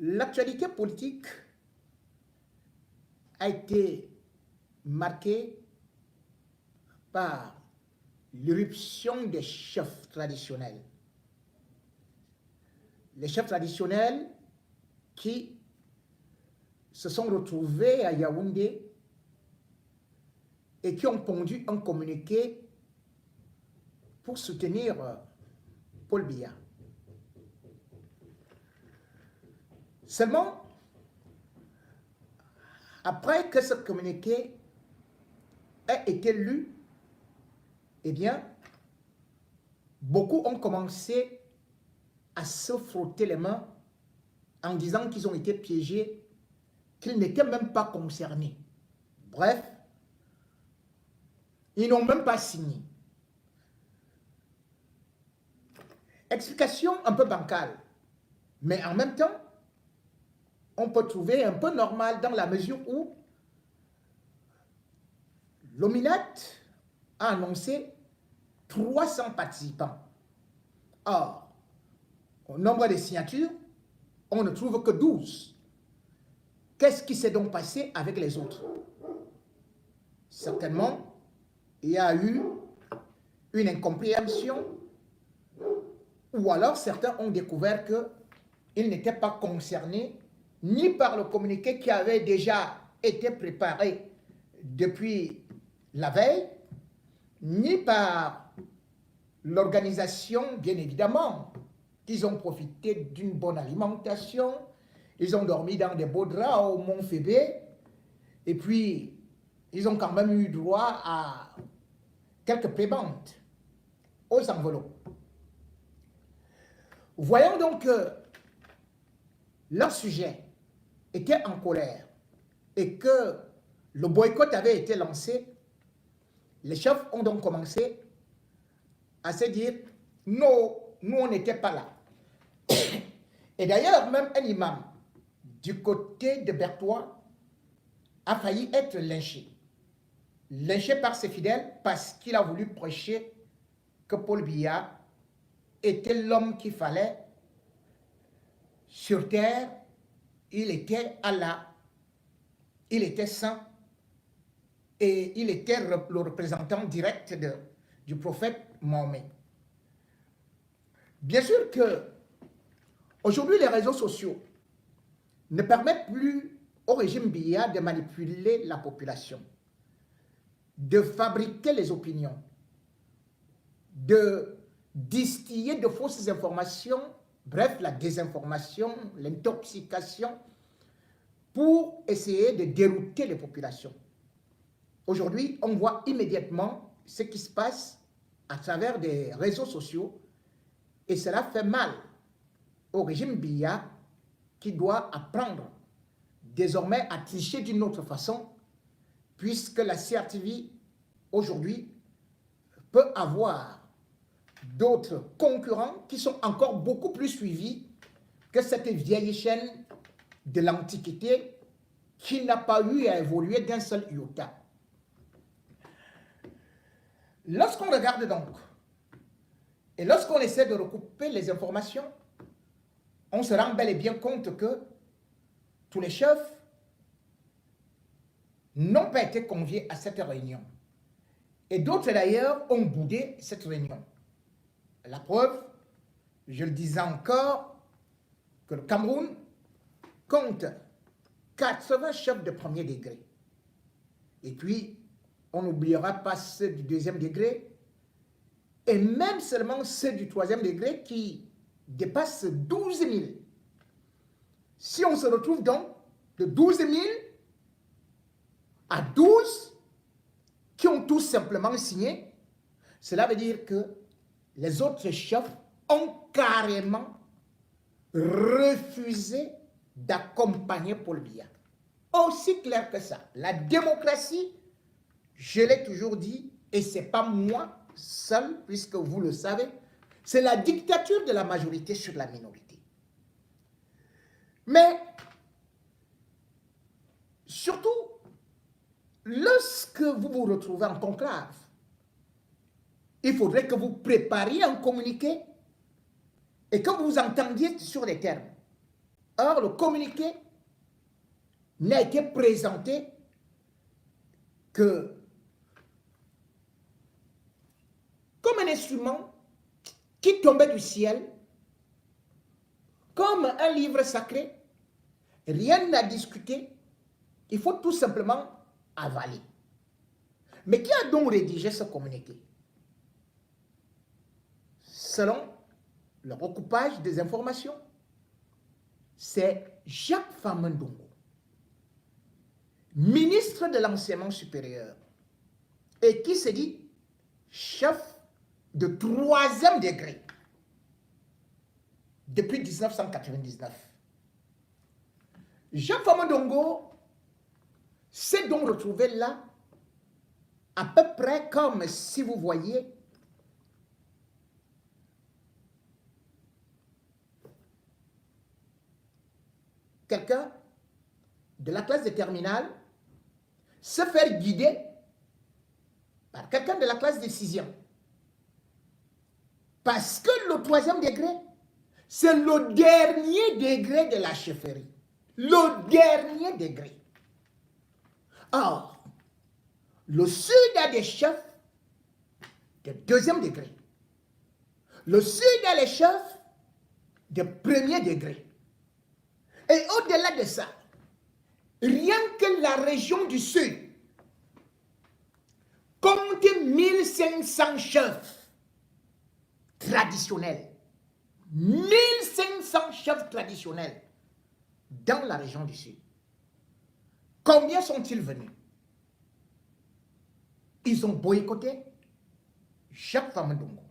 L'actualité politique a été marquée par l'irruption des chefs traditionnels. Les chefs traditionnels qui se sont retrouvés à Yaoundé et qui ont pondu un communiqué pour soutenir Paul Biya. Seulement, après que ce communiqué ait été lu, eh bien, beaucoup ont commencé à se frotter les mains en disant qu'ils ont été piégés, qu'ils n'étaient même pas concernés. Bref, ils n'ont même pas signé. Explication un peu bancale, mais en même temps, on peut trouver un peu normal dans la mesure où l'OMINAT a annoncé 300 participants. Or, au nombre de signatures, on ne trouve que 12. Qu'est-ce qui s'est donc passé avec les autres? Certainement, il y a eu une incompréhension, ou alors certains ont découvert qu'ils n'étaient pas concernés ni par le communiqué qui avait déjà été préparé depuis la veille, ni par l'organisation, bien évidemment. Ils ont profité d'une bonne alimentation, ils ont dormi dans des beaux draps au Mont Fébé, et puis ils ont quand même eu droit à quelques prébendes aux enveloppes. Voyons donc que leur sujet était en colère et que le boycott avait été lancé. Les chefs ont donc commencé à se dire « Non, nous on n'était pas là ». Et d'ailleurs, même un imam du côté de Bertois a failli être lynché. Lynché par ses fidèles parce qu'il a voulu prêcher que Paul Biya était l'homme qu'il fallait sur terre. Il était Allah, il était saint et il était le représentant direct du prophète Mahomet. Bien sûr que aujourd'hui les réseaux sociaux ne permettent plus au régime Biya de manipuler la population, de fabriquer les opinions, de distiller de fausses informations, bref, la désinformation, l'intoxication, pour essayer de dérouter les populations. Aujourd'hui, on voit immédiatement ce qui se passe à travers des réseaux sociaux et cela fait mal au régime Biya qui doit apprendre désormais à tricher d'une autre façon puisque la CRTV aujourd'hui peut avoir d'autres concurrents qui sont encore beaucoup plus suivis que cette vieille chaîne de l'Antiquité qui n'a pas eu à évoluer d'un seul iota. Lorsqu'on regarde donc, et lorsqu'on essaie de recouper les informations, on se rend bel et bien compte que tous les chefs n'ont pas été conviés à cette réunion. Et d'autres d'ailleurs ont boudé cette réunion. La preuve, je le disais encore, que le Cameroun compte 80 chefs de premier degré. Et puis, on n'oubliera pas ceux du deuxième degré, et même seulement ceux du troisième degré qui dépassent 12 000. Si on se retrouve donc de 12 000 à 12 qui ont tout simplement signé, cela veut dire que les autres chefs ont carrément refusé d'accompagner Paul Biya. Aussi clair que ça. La démocratie, je l'ai toujours dit, et ce n'est pas moi seul, puisque vous le savez, c'est la dictature de la majorité sur la minorité. Mais, surtout, lorsque vous vous retrouvez en conclave, il faudrait que vous prépariez un communiqué et que vous entendiez sur les termes. Or, le communiqué n'a été présenté que comme un instrument qui tombait du ciel, comme un livre sacré, rien à discuter, il faut tout simplement avaler. Mais qui a donc rédigé ce communiqué? Selon le recoupage des informations, c'est Jacques Famandongo, ministre de l'enseignement supérieur, et qui se dit chef de 3e degré depuis 1999. Jacques Famandongo s'est donc retrouvé là, à peu près comme si vous voyez quelqu'un de la classe de terminale se faire guider par quelqu'un de la classe de 6e. Parce que le 3e degré, c'est le dernier degré de la chefferie. Le dernier degré. Or, le sud a des chefs de 2e degré. Le sud a les chefs de 1er degré. Et au-delà de ça, rien que la région du sud compte 1500 chefs traditionnels. 1500 chefs traditionnels dans la région du sud. Combien sont-ils venus? Ils ont boycotté Jacques Famandongo.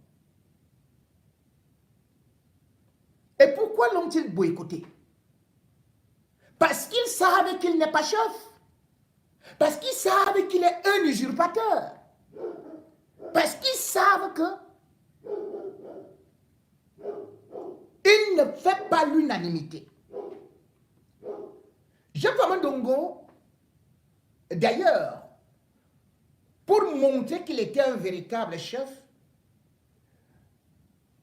Et pourquoi l'ont-ils boycotté? Parce qu'ils savent qu'il n'est pas chef. Parce qu'ils savent qu'il est un usurpateur. Parce qu'ils savent que il ne fait pas l'unanimité. Jacques Famandongo, d'ailleurs, pour montrer qu'il était un véritable chef,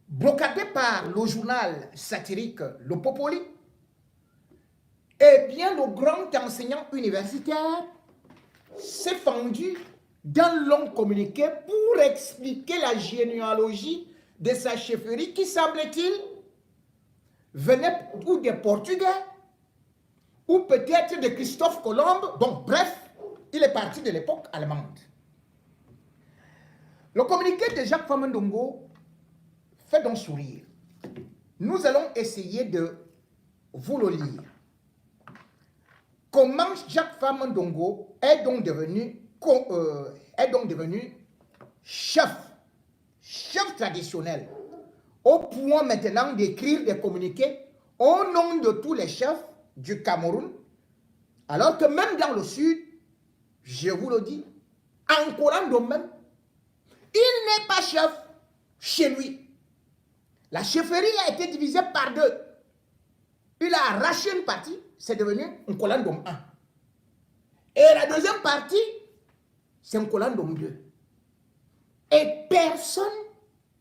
brocadé par le journal satirique Le Popoli, eh bien, le grand enseignant universitaire s'est fendu d'un long communiqué pour expliquer la généalogie de sa chefferie qui, semble-t-il, venait ou des Portugais, ou peut-être de Christophe Colomb. Bon, bref, il est parti de l'époque allemande. Le communiqué de Jacques Famandongo fait donc sourire. Nous allons essayer de vous le lire. Comment Jacques Famandongo est donc devenu chef traditionnel, au point maintenant d'écrire des communiqués au nom de tous les chefs du Cameroun, alors que même dans le sud, je vous le dis, en Colombo même, il n'est pas chef chez lui. La chefferie a été divisée par 2. Il a arraché une partie, c'est devenu un Colombo 1. Et la deuxième partie, c'est un Colombo 2. Et personne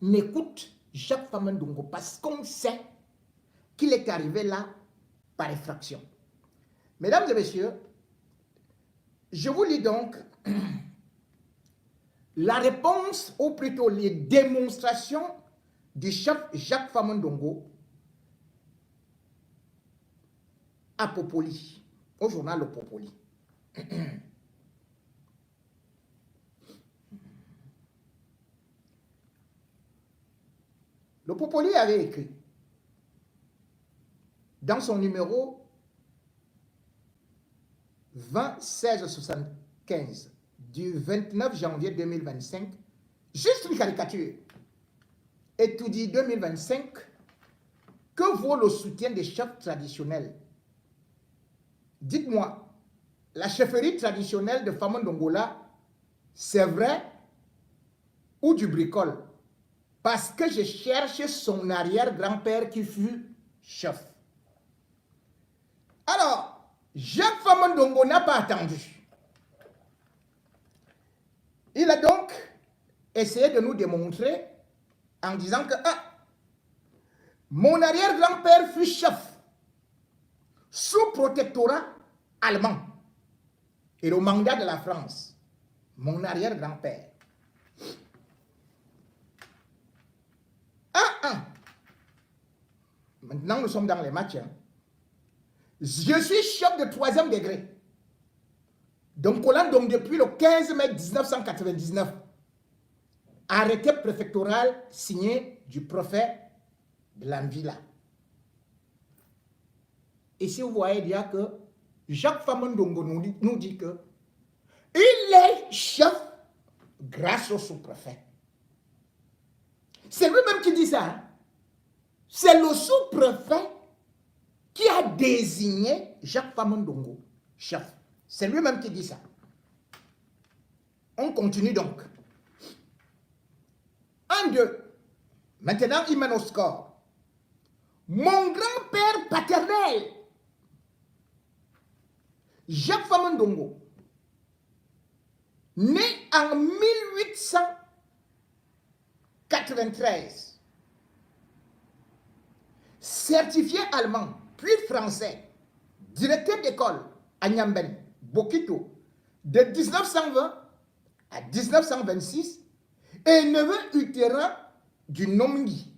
n'écoute Jacques Famandongo parce qu'on sait qu'il est arrivé là par effraction. Mesdames et messieurs, je vous lis donc la réponse, ou plutôt les démonstrations du chef Jacques Famandongo à Popoli, au journal Le Popoli. Le Popoli avait écrit dans son numéro 20-16-75 du 29 janvier 2025, juste une caricature, étudie 2025, que vaut le soutien des chefs traditionnels? Dites-moi, la chefferie traditionnelle de Famandongola, c'est vrai ou du bricole? Parce que je cherche son arrière-grand-père qui fut chef. Alors, Jacques Famandongo n'a pas attendu. Il a donc essayé de nous démontrer en disant que mon arrière-grand-père fut chef. sous protectorat allemand et le mandat de la France, mon arrière-grand-père. Maintenant, nous sommes dans les matchs. Je suis chef de 3e degré. Donc, depuis le 15 mai 1999, arrêté préfectoral signé du préfet de l'Anvila. Et si vous voyez, il y a que Jacques Famondongo nous dit que il est chef grâce au sous-préfet. C'est lui-même qui dit ça. Hein? C'est le sous-préfet qui a désigné Jacques Famondongo chef. C'est lui-même qui dit ça. On continue donc. 1, 2. Maintenant, il mène au score. Mon grand-père paternel, Jacques Famondongo, né en 1893, certifié allemand, puis français, directeur d'école à Niamben, Bokito, de 1920 à 1926, et neveu utérin du Nomgi,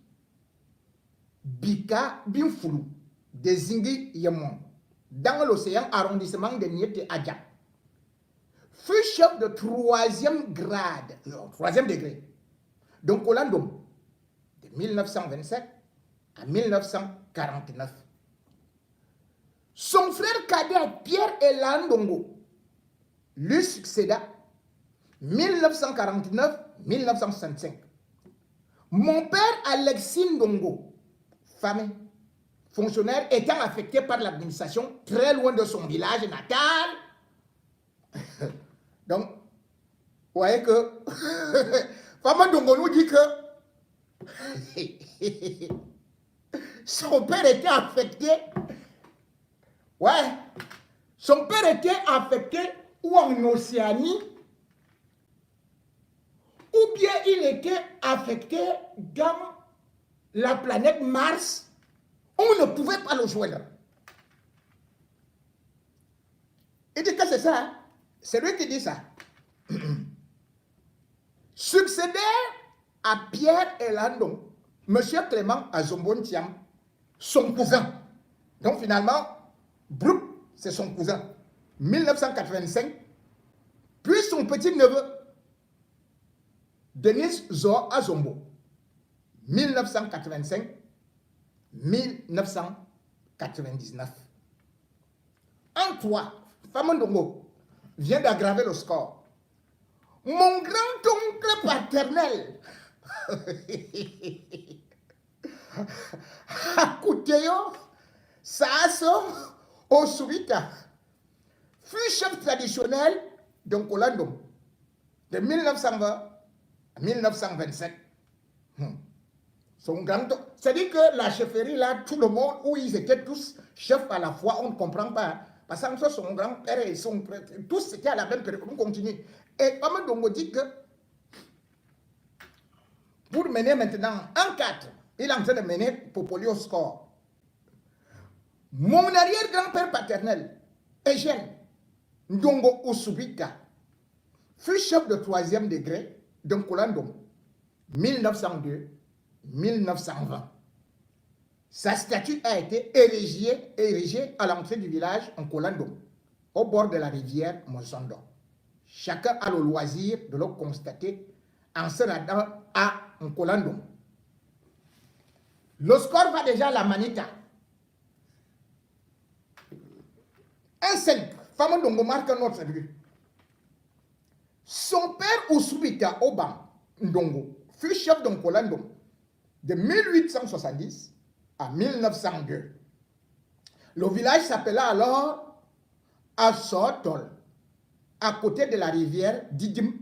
Bika Binfoulou, de Zingi Yemon, dans l'océan arrondissement de Niete Adja, fut chef de 3e grade, 3e degré, donc au Landom, de 1927 à 1949. Son frère cadet Pierre Elandongo lui succéda 1949-1965. Mon père Alexis Ndongo, femme, fonctionnaire étant affecté par l'administration très loin de son village natal. Donc, vous voyez que Fama Ndongo nous dit que son père était affecté. Ouais, son père était affecté ou en Océanie, ou bien il était affecté dans la planète Mars, où on ne pouvait pas le joindre. Il dit que c'est ça, hein? C'est lui qui dit ça. Succédait à Pierre Elandon, Monsieur Clément Azombon-Thiam, son cousin. Donc finalement, Brook, c'est son cousin. 1985, puis son petit-neveu, Denis Zoa Azombo, 1985-1999. En 3, Famondongo vient d'aggraver le score. Mon grand-oncle paternel, Akuteyo Saaso Osubita, fut chef traditionnel d'Onkolandom de 1920 à 1927. Son grand, c'est-à-dire que la chefferie là, tout le monde, où ils étaient tous chefs à la fois, on ne comprend pas. Parce que son grand-père et son frère, tous étaient à la même période. On continue. Et Famondongo dit que pour mener maintenant en 4, il est en train de mener Popoli au score. Mon arrière-grand-père paternel, Eugène Ndongo Osubika, fut chef de 3e degré d'Onkolandom, 1902-1920. Sa statue a été érigée à l'entrée du village Onkolandom, au bord de la rivière Mozondo. Chacun a le loisir de le constater en se rendant à Onkolandom. Le score va déjà à la Manita. 1-5. Famondongo marque un autre but. Son père Osubika Obam Ndongo fut chef d'Onkolandom de 1870 à 1902. Le village s'appela alors Assotol, à côté de la rivière Didim,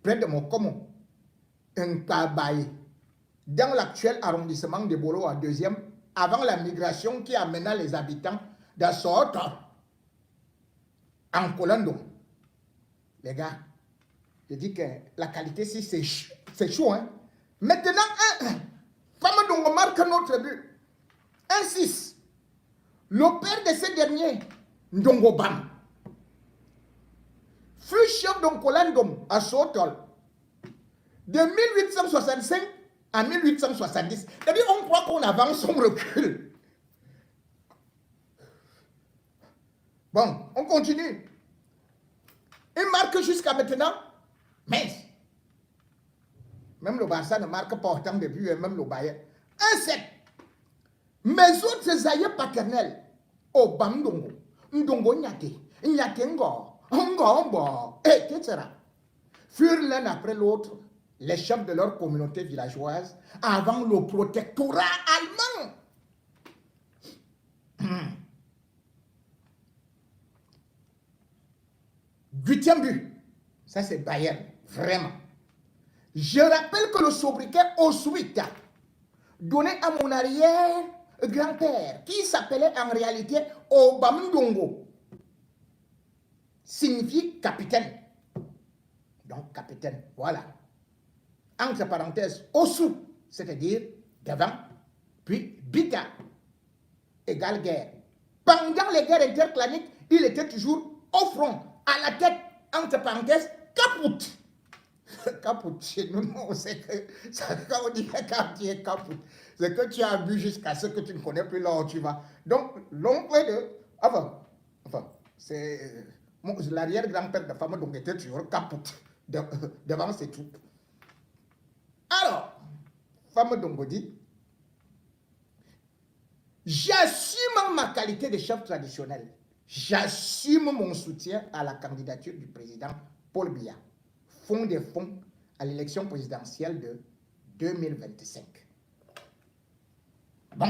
près de Mokomo, Nkabaye, dans l'actuel arrondissement de Bolo à 2e, avant la migration qui amena les habitants d'Assotol en Kolando. Les gars, je dis que la qualité ici, c'est chaud. Hein? Maintenant, Famondongo marque notre but. 1-6. Le père de ce dernier, Ndongo Bam, fut chef d'Onkolandom à Sotol de 1865 à 1870. C'est-à-dire, on croit qu'on avance, on recule. Bon, on continue. Il marque jusqu'à maintenant, mais même le Barça ne marque pas autant de buts, et même le Bayern. 1-7. Mes autres aïeux paternels, Obamdongo, Ndongo Nyate, Nyate Ngor, etc., furent l'un après l'autre les chefs de leur communauté villageoise avant le protectorat allemand. 8e but, ça c'est Bayern, vraiment. Je rappelle que le sobriquet Oswita, donné à mon arrière-grand-père, qui s'appelait en réalité Obamdongo, signifie capitaine. Donc capitaine, voilà. Entre parenthèses, Osu, c'est-à-dire devant, puis Bita, égale guerre. Pendant les guerres interclaniques, il était toujours au front, à la tête, entre parenthèses, caput. Caput, chez nous, c'est que, quand on dit quand tu es caput, c'est que tu as bu jusqu'à ce que tu ne connais plus là où tu vas. Donc, l'oncle de, enfin, c'est l'arrière-grand-père de femme, donc était toujours caput, devant ses troupes. Alors, femme Dongo dit, j'assume ma qualité de chef traditionnel. J'assume mon soutien à la candidature du président Paul Biya, fond des fonds à l'élection présidentielle de 2025. Bon.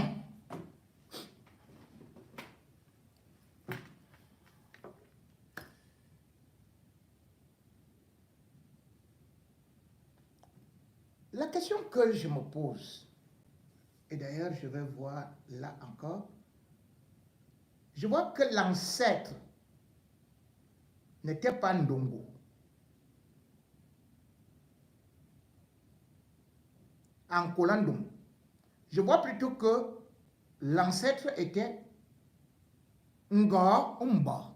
La question que je me pose, et d'ailleurs je vais voir là encore, je vois que l'ancêtre n'était pas Ndongo. En Kolandom, je vois plutôt que l'ancêtre était Ngor Umba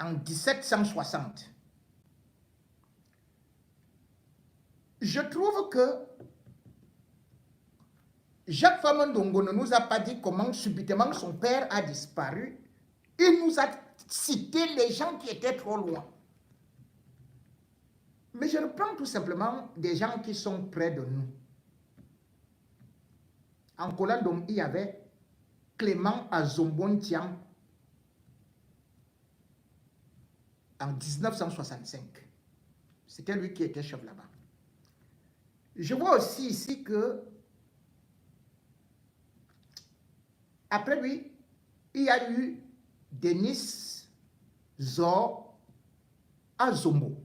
en 1760. Je trouve que Jacques Famandongo ne nous a pas dit comment subitement son père a disparu. Il nous a cité les gens qui étaient trop loin. Mais je reprends tout simplement des gens qui sont près de nous. En Kolandom, il y avait Clément Azombon-Tiam en 1965. C'était lui qui était chef là-bas. Je vois aussi ici que après lui, il y a eu Denis Zor Azombo.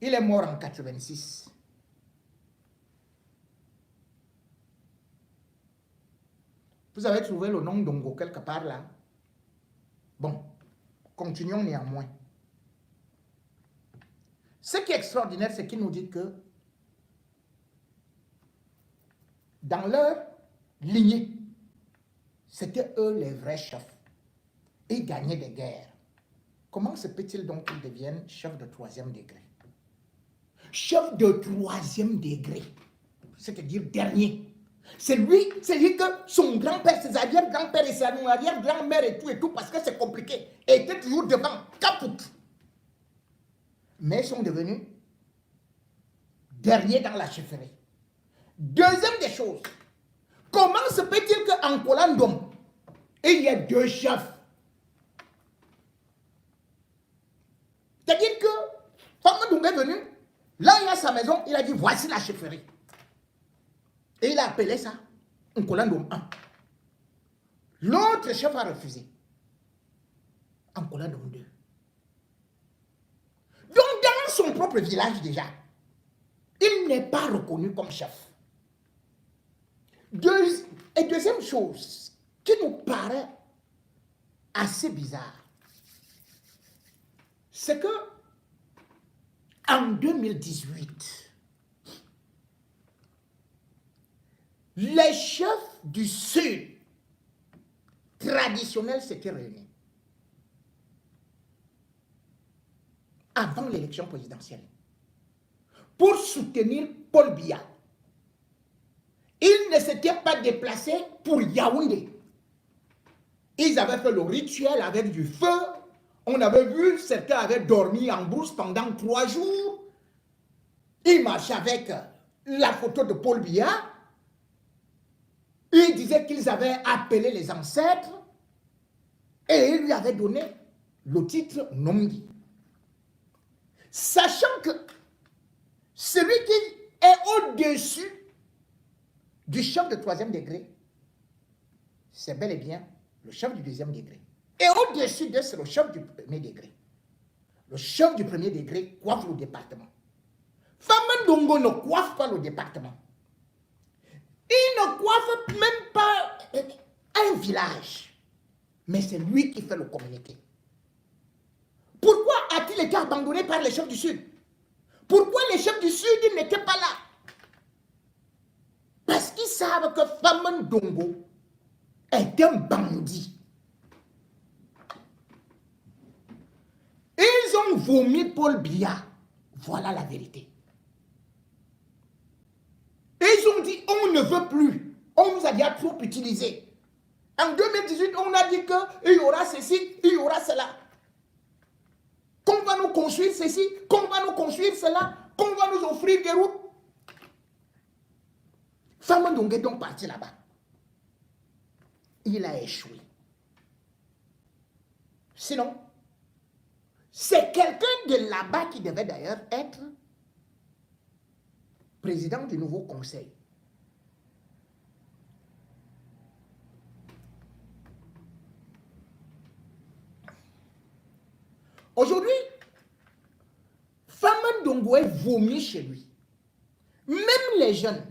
Il est mort en 86. Vous avez trouvé le nom d'Ongo quelque part là? Bon, continuons néanmoins. Ce qui est extraordinaire, c'est qu'il nous dit que dans leur lignée, c'était eux les vrais chefs. Ils gagnaient des guerres. Comment se peut-il donc qu'ils deviennent chefs de 3e degré? Chef de 3e degré, c'est-à-dire dernier. C'est lui que son grand-père, ses arrière-grand-pères et ses arrière-grand-mère et tout, parce que c'est compliqué, étaient toujours devant, caput. Mais ils sont devenus derniers dans la chefferie. Deuxième des choses, comment se peut-il qu'en Kolandom, il y a 2 chefs? C'est-à-dire que Famadou est venu, là il a sa maison, il a dit voici la chefferie. Et il a appelé ça Nkolandom 1. L'autre chef a refusé. Nkolandom 2. Donc dans son propre village déjà, il n'est pas reconnu comme chef. Deuxième chose qui nous paraît assez bizarre, c'est que en 2018, les chefs du Sud traditionnels s'étaient réunis avant l'élection présidentielle pour soutenir Paul Biya. Ils ne s'étaient pas déplacés pour Yaoundé. Ils avaient fait le rituel avec du feu. On avait vu, certains avaient dormi en brousse pendant 3 jours. Ils marchaient avec la photo de Paul Biya. Ils disaient qu'ils avaient appelé les ancêtres et ils lui avaient donné le titre Nomgi. Sachant que celui qui est au-dessus du chef de 3e degré, c'est bel et bien le chef du 2e degré. Et au-dessus de c'est le chef du 1er degré. Le chef du 1er degré coiffe le département. Famandongo ne coiffe pas le département. Il ne coiffe même pas un village. Mais c'est lui qui fait le communiqué. Pourquoi a-t-il été abandonné par les chefs du Sud? Pourquoi les chefs du Sud n'étaient pas là? Parce qu'ils savent que Famandongo est un bandit. Ils ont vomi Paul Biya. Voilà la vérité. Ils ont dit, on ne veut plus. On nous a déjà trop utilisé. En 2018, on a dit qu'il y aura ceci, il y aura cela. Qu'on va nous construire ceci, qu'on va nous construire cela, qu'on va nous offrir des routes. Famandongo est donc parti là-bas. Il a échoué. Sinon, c'est quelqu'un de là-bas qui devait d'ailleurs être président du nouveau conseil. Aujourd'hui, Famandongo est vomi chez lui. Même les jeunes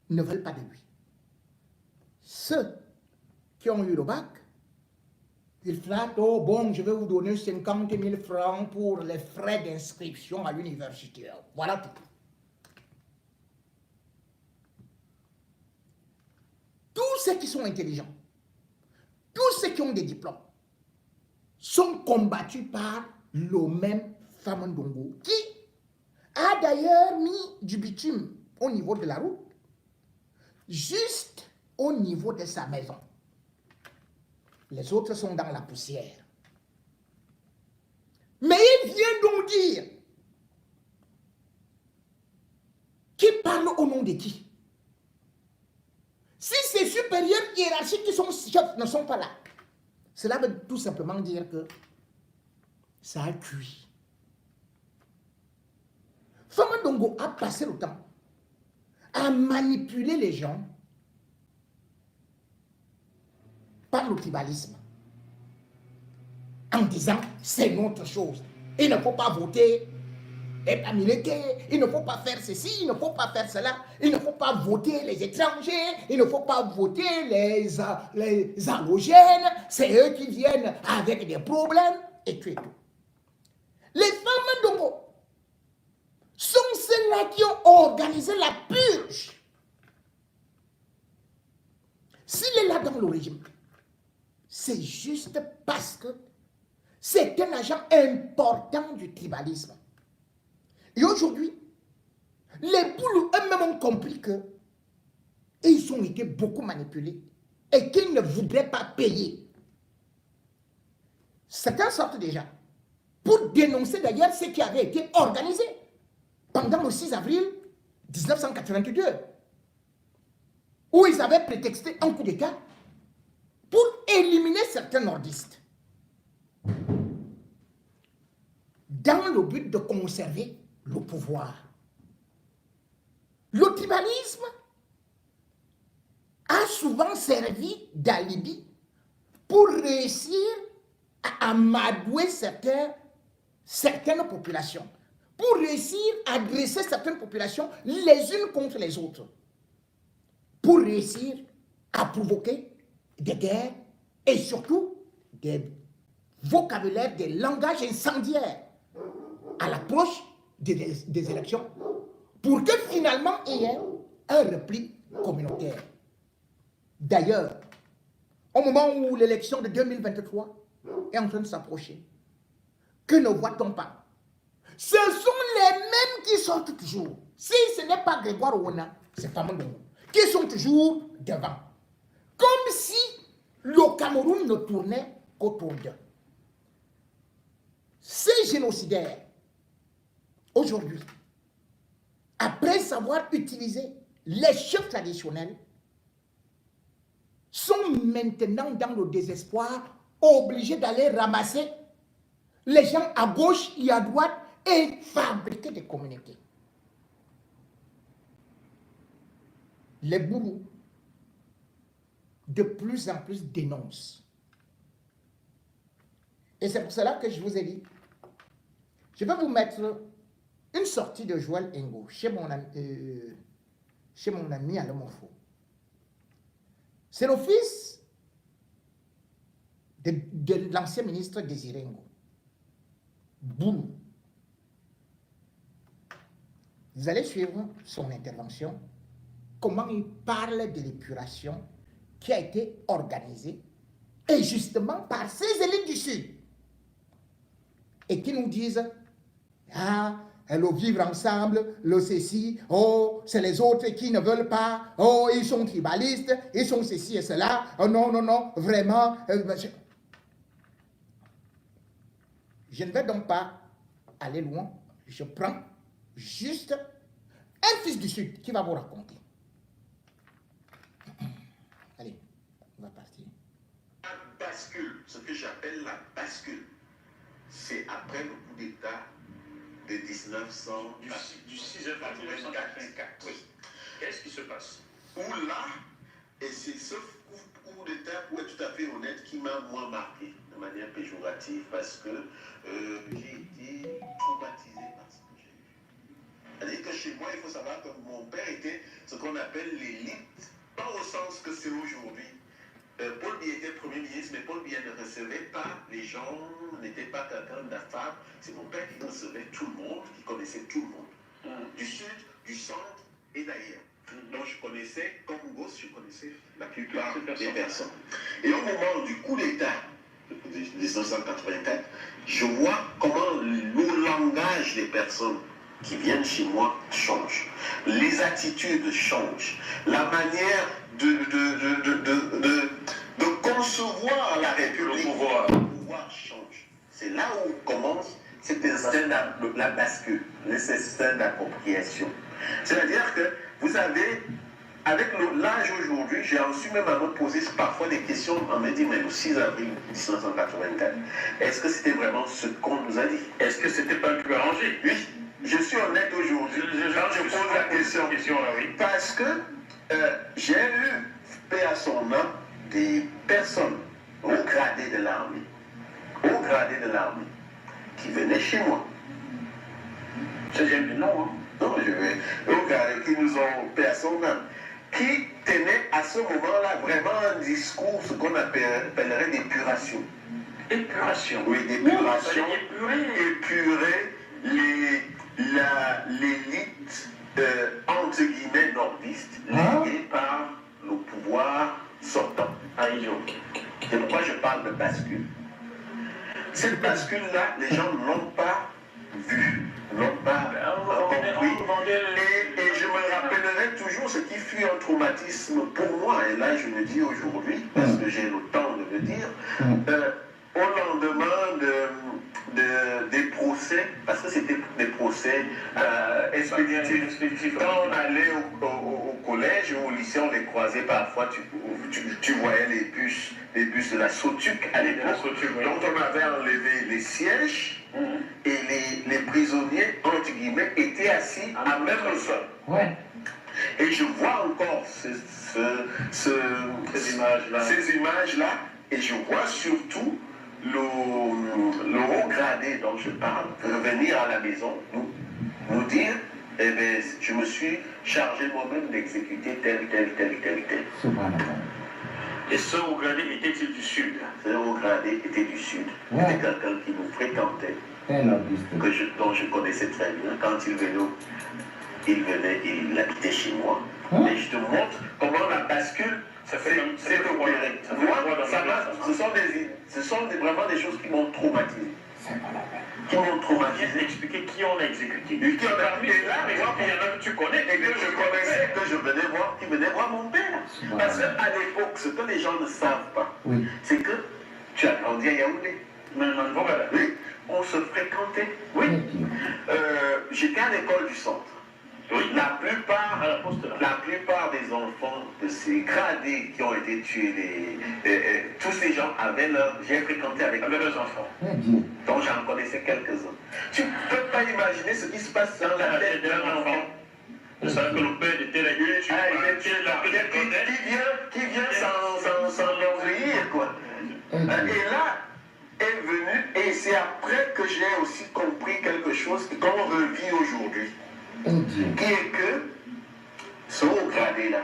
ne veulent pas de lui. Ceux qui ont eu le bac, ils flattent, oh bon, je vais vous donner 50 000 francs pour les frais d'inscription à l'université. Voilà tout. Tous ceux qui sont intelligents, tous ceux qui ont des diplômes, sont combattus par le même Famandongo qui a d'ailleurs mis du bitume au niveau de la route, juste au niveau de sa maison. Les autres sont dans la poussière. Mais il vient donc dire qui parle au nom de qui? Si ces supérieurs hiérarchiques qui sont chefs ne sont pas là, cela veut tout simplement dire que ça a cuit. Famandongo a passé le temps à manipuler les gens par le tribalisme en disant c'est notre chose. Il ne faut pas voter il ne faut pas faire ceci, il ne faut pas faire cela, il ne faut pas voter les étrangers, il ne faut pas voter les halogènes, c'est eux qui viennent avec des problèmes et tout et tout. Les Famandongo sont ceux-là qui ont organisé la purge. S'il est là dans le régime, c'est juste parce que c'est un agent important du tribalisme. Et aujourd'hui, les Boulous eux-mêmes ont compris que ils ont été beaucoup manipulés et qu'ils ne voudraient pas payer. Certains sortent déjà pour dénoncer d'ailleurs ce qui avait été organisé pendant le 6 avril 1982, où ils avaient prétexté un coup d'État pour éliminer certains nordistes dans le but de conserver le pouvoir. Le tribalisme a souvent servi d'alibi pour réussir à amadouer certaines populations, pour réussir à dresser certaines populations les unes contre les autres, pour réussir à provoquer des guerres et surtout des vocabulaires, des langages incendiaires à l'approche des élections, pour que finalement il y ait un repli communautaire. D'ailleurs, au moment où l'élection de 2023 est en train de s'approcher, que ne voit-on pas? Ce sont les mêmes qui sortent toujours. Si ce n'est pas Grégoire Ouona, c'est pas Mandongo, qui sont toujours devant. Comme si le Cameroun ne tournait qu'autour d'eux. Ces génocidaires, aujourd'hui, après avoir utilisé les chefs traditionnels, sont maintenant dans le désespoir, obligés d'aller ramasser les gens à gauche et à droite et fabriquer des communautés. Les bourreaux, de plus en plus, dénoncent. Et c'est pour cela que je vous ai dit, je vais vous mettre une sortie de Joël Engo chez mon ami à Lemofo. C'est le fils de l'ancien ministre Désiré Ngo. Boulou. Vous allez suivre son intervention, comment il parle de l'épuration qui a été organisée, et justement par ces élites du Sud, et qui nous disent, ah, le vivre ensemble, le ceci, oh, c'est les autres qui ne veulent pas, oh, ils sont tribalistes, ils sont ceci et cela, oh non, non, non, vraiment. Je ne vais donc pas aller loin, je prends juste un fils du Sud qui va vous raconter. Allez, on va partir. La bascule, ce que j'appelle la bascule, c'est après le coup d'État de 1900, du 6 avril 1984. Oui. Qu'est-ce qui se passe? Où là, et c'est ce coup d'État, pour être tout à fait honnête, qui m'a moins marqué de manière péjorative parce que j'ai été traumatisé par ce que j'ai vu. C'est-à-dire que chez moi, il faut savoir que mon père était ce qu'on appelle l'élite, pas au sens que c'est aujourd'hui. Paul Biya était Premier ministre, mais Paul Biya ne recevait pas les gens, n'était pas quelqu'un d'affable. C'est mon père qui recevait tout le monde, qui connaissait tout le monde. Du sud, du centre et d'ailleurs. Donc je connaissais, comme gosse, je connaissais la plupart des personnes. Et au moment du coup d'État de 1984, je vois comment le langage des personnes qui viennent chez moi change. Les attitudes changent. La manière de concevoir la République, le pouvoir change. C'est là où commence cet instinct, la bascule, l'instinct d'appropriation. C'est-à-dire que vous avez, avec l'âge aujourd'hui, j'ai reçu même à me poser parfois des questions, on me dit, mais le 6 avril 1984, est-ce que c'était vraiment ce qu'on nous a dit? Est-ce que c'était pas un peu arrangé? Oui. Je suis honnête aujourd'hui quand je pose la question. Oui. Parce que j'ai eu, paix à son âme, des personnes au gradé de l'armée, qui venaient chez moi. Ça, j'aime le nom, hein? Non, je vais. Au gradé, qui nous ont, paix à son âme, qui tenaient à ce moment-là vraiment un discours, ce qu'on appellerait d'épuration. Épuration? Oui, d'épuration. Épurer l'élite entre guillemets nordiste liée par le pouvoir sortant. C'est pourquoi je parle de bascule. Cette bascule-là, les gens ne l'ont pas vue, n'ont pas compris. Et je me rappellerai toujours ce qui fut un traumatisme pour moi. Et là, je le dis aujourd'hui, parce que j'ai le temps de le dire. Au lendemain des procès, parce que c'était des procès expéditifs. Quand on allait au collège ou au lycée, on les croisait parfois, tu voyais les bus de la SOTUC à l'époque. Donc on avait enlevé les sièges et les prisonniers, entre guillemets, étaient assis à même le sol. Ouais. Et je vois encore ces images-là, et je vois surtout le haut gradé dont je parle revenir à la maison, nous dire, eh bien, je me suis chargé moi-même d'exécuter tel. Et ce haut gradé était-il du Sud? Ce haut gradé était du Sud. C'était quelqu'un qui nous fréquentait, dont je connaissais très bien. Quand il habitait chez moi. Et je te montre comment la bascule, c'est opéré. Moi, ça m'a, ce sont vraiment des choses qui m'ont traumatisé. Qui m'ont traumatisé. Expliquer qui on a exécuté. Et qui ont Parmi et ceux là, il y en a que tu connais et que je connaissais, que je venais voir, qui venait voir mon père. Parce qu'à l'époque, ce que les gens ne savent pas, c'est que tu as grandi à Yaoundé. Maintenant, voilà. Oui, on se fréquentait. Oui. J'étais à l'école du centre. Oui. La plupart, À la poste là. la plupart des enfants de ces gradés qui ont été tués, tous ces gens avaient j'ai fréquenté avec Avec leurs enfants. donc j'en connaissais quelques-uns. Tu ne peux pas imaginer ce qui se passe dans la tête d'un enfant. Je savais que le père était là, Qui vient s'en envahir, quoi. Et là est venu, et c'est après que j'ai aussi compris quelque chose qu'on revit aujourd'hui. Qui est que ce haut gradé là,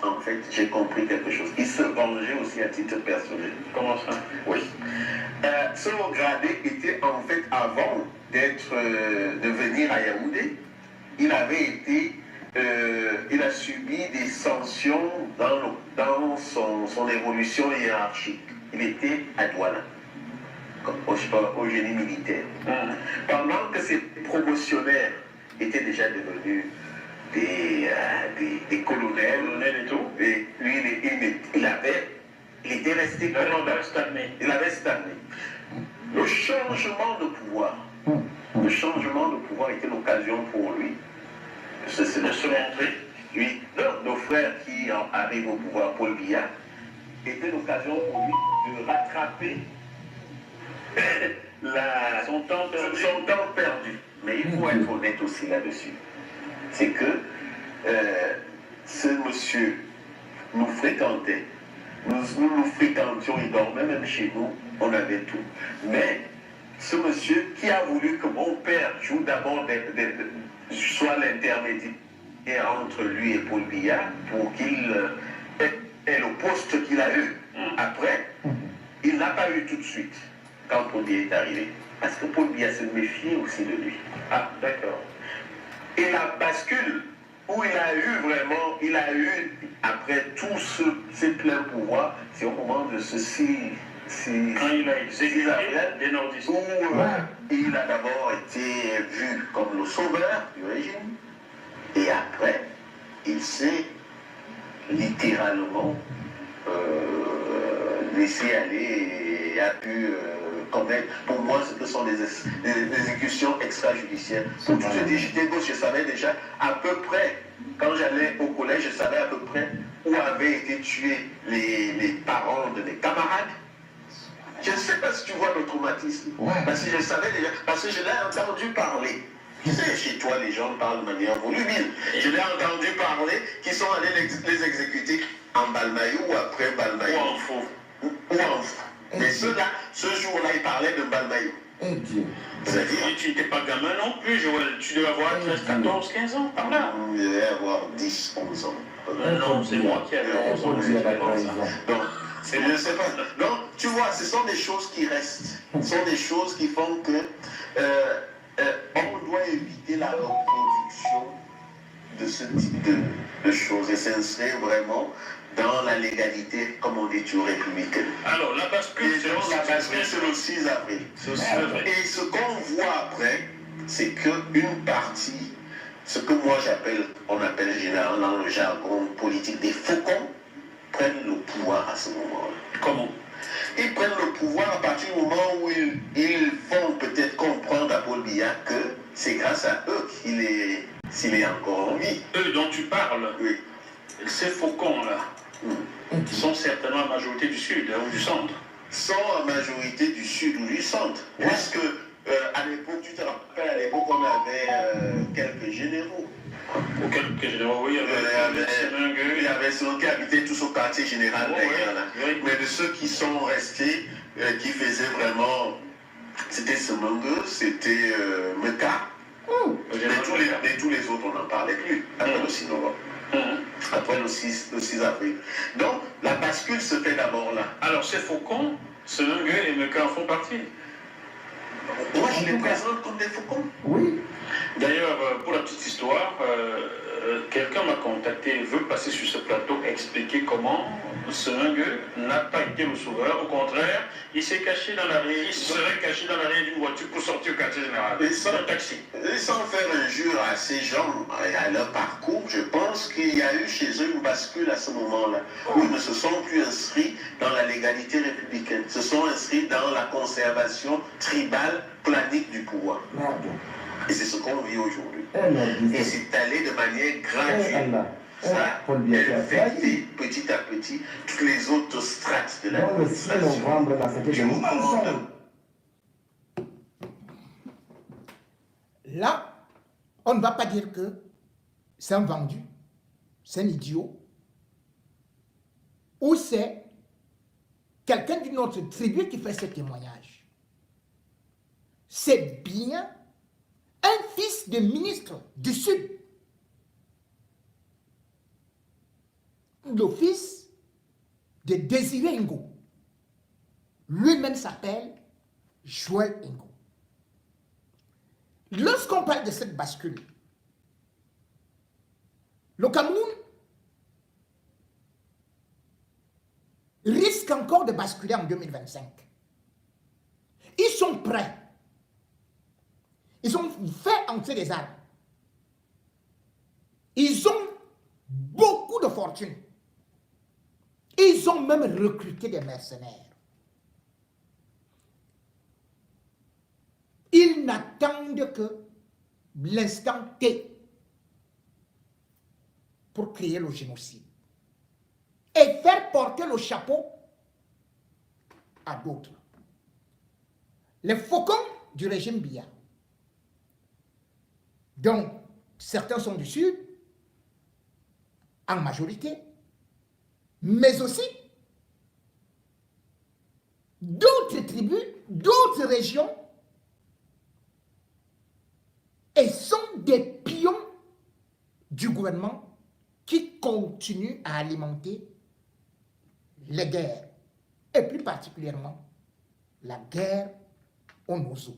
en fait, j'ai compris quelque chose. Il se vengeait aussi à titre personnel. Comment ça? Oui. Ce haut gradé était en fait, avant de venir à Yaoundé, il avait été, il a subi des sanctions dans son évolution hiérarchique. Il était à Douala, au génie militaire. Pendant que ses promotionnaires étaient déjà devenus des colonels Et tout. et lui il était resté commandant. Il avait stagné. Le changement de pouvoir était l'occasion pour lui de se montrer. Lui, nos frères qui arrivent au pouvoir, Paul Biya, était l'occasion pour lui de rattraper son temps perdu. Mais il faut être honnête aussi là-dessus. C'est que ce monsieur nous fréquentait. Nous fréquentions, il dormait même chez nous, on avait tout. Mais ce monsieur qui a voulu que mon père joue d'abord soit l'intermédiaire entre lui et Paul Biya pour qu'il ait le poste qu'il a eu. Après, il n'a pas eu tout de suite quand Paul Biya est arrivé. Parce que Paul Biya se méfiait aussi de lui. Ah, d'accord. Et la bascule où il a eu, après tous ces pleins pouvoirs, c'est au moment de Quand il a exécuté des nordistes. où il a d'abord été vu comme le sauveur du régime, et après, il s'est littéralement laissé aller et a pu commettre, pour moi, ce que sont des exécutions extrajudiciaires. Pour tout te dire, j'étais gauche, je savais déjà à peu près, quand j'allais au collège, je savais à peu près où avaient été tués les parents de mes camarades. Je ne sais pas si tu vois le traumatisme. Parce que je savais déjà, parce que je l'ai entendu parler. Tu sais, chez toi, les gens parlent de manière volubile. Je l'ai entendu parler qu'ils sont allés les exécuter en Balmaïou ou après Balmaïou. Ou en faux. Ou en faux. Mais ceux-là, ce jour-là, ils parlaient de Balmaïou. C'est-à-dire, Et tu n'étais pas gamin non plus, Joël. Tu devais avoir 13, 14, 15 ans, par là. il devait avoir 10, 11 ans. Non, c'est moi qui avais 11 ans. Donc, je ne sais pas. Donc, tu vois, ce sont des choses qui restent. Ce sont des choses qui font que on doit éviter la reproduction de ce type de choses. Et s'inscrire vraiment dans la légalité, comme on dit, du républicain. Alors, la bascule, Et donc, la bascule, c'est le 6 avril. Et ce qu'on voit après, c'est qu'une partie, ce que moi on appelle généralement dans le jargon politique des faucons, prennent le pouvoir à ce moment-là. Comment? Ils prennent le pouvoir à partir du moment où ils font peut-être comprendre à Paul Biya que c'est grâce à eux s'il est encore en vie. Eux dont tu parles, Oui. ces faucons-là, sont certainement la majorité du sud ou du centre. Sont en majorité du sud ou du centre. Puisque à l'époque, tu te rappelles, à l'époque, on avait quelques généraux. Ou quelques généraux, oui, Il y avait ceux qui habitaient tous au quartier général d'ailleurs. Oui. Mais de ceux qui sont restés, qui faisaient vraiment. C'était Semengue, c'était Meka. Mais tous les autres, on n'en parlait plus. Après le 6 novembre. Après le 6 avril. Donc, la bascule se fait d'abord là. Alors, ces faucons, Semengue et Meka en font partie. Moi, je les présente comme des faucons. Oui. D'ailleurs, pour la petite histoire, quelqu'un m'a contacté, veut passer sur ce plateau, expliquer comment ce Ngue n'a pas été le sauveur. Au contraire, il s'est caché dans l'arrière, il serait caché dans l'arrière d'une voiture pour sortir au quartier général. Et sans, Un taxi. et sans faire injure à ces gens, à leur parcours, je pense qu'il y a eu chez eux une bascule à ce moment-là, où ils ne se sont plus inscrits dans la légalité républicaine, se sont inscrits dans la conservation tribale planique du pouvoir. Merde. Et c'est ce qu'on vit aujourd'hui. Elle Et c'est allé de manière graduelle. Ça a infecté petit à petit toutes les autres strates de dans le 6 l'administration. novembre, là, c'était des mensonges. Là, on ne va pas dire que c'est un vendu, c'est un idiot, ou c'est quelqu'un d'une autre tribu qui fait ce témoignage. C'est bien un fils de ministre du Sud. Le fils de Désiré Ngo. Lui-même s'appelle Joël Ngo. Lorsqu'on parle de cette bascule, le Cameroun risque encore de basculer en 2025. Ils sont prêts. Ils ont fait entrer des armes. Ils ont beaucoup de fortune. Ils ont même recruté des mercenaires. Ils n'attendent que l'instant T pour créer le génocide et faire porter le chapeau à d'autres. Les faucons du régime Biya, donc certains sont du Sud, en majorité, mais aussi d'autres tribus, d'autres régions, et sont des pions du gouvernement qui continuent à alimenter les guerres, et plus particulièrement la guerre au Nozo.